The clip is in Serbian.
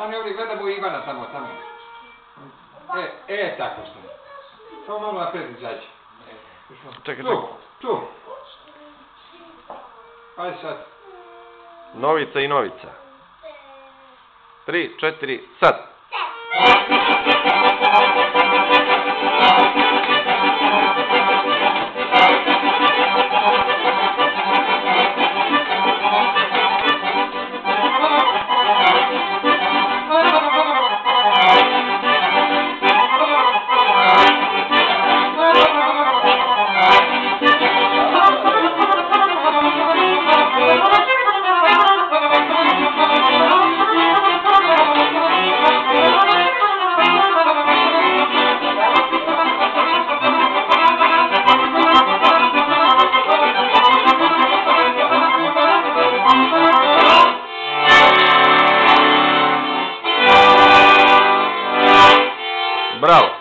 Stani ovdje, gledamo Ivana tamo. Tako što. Samo malo napred izađi. Čekaj. Tu. Ajde sad. Novica i Novica. 3, 4, sad. Bravo!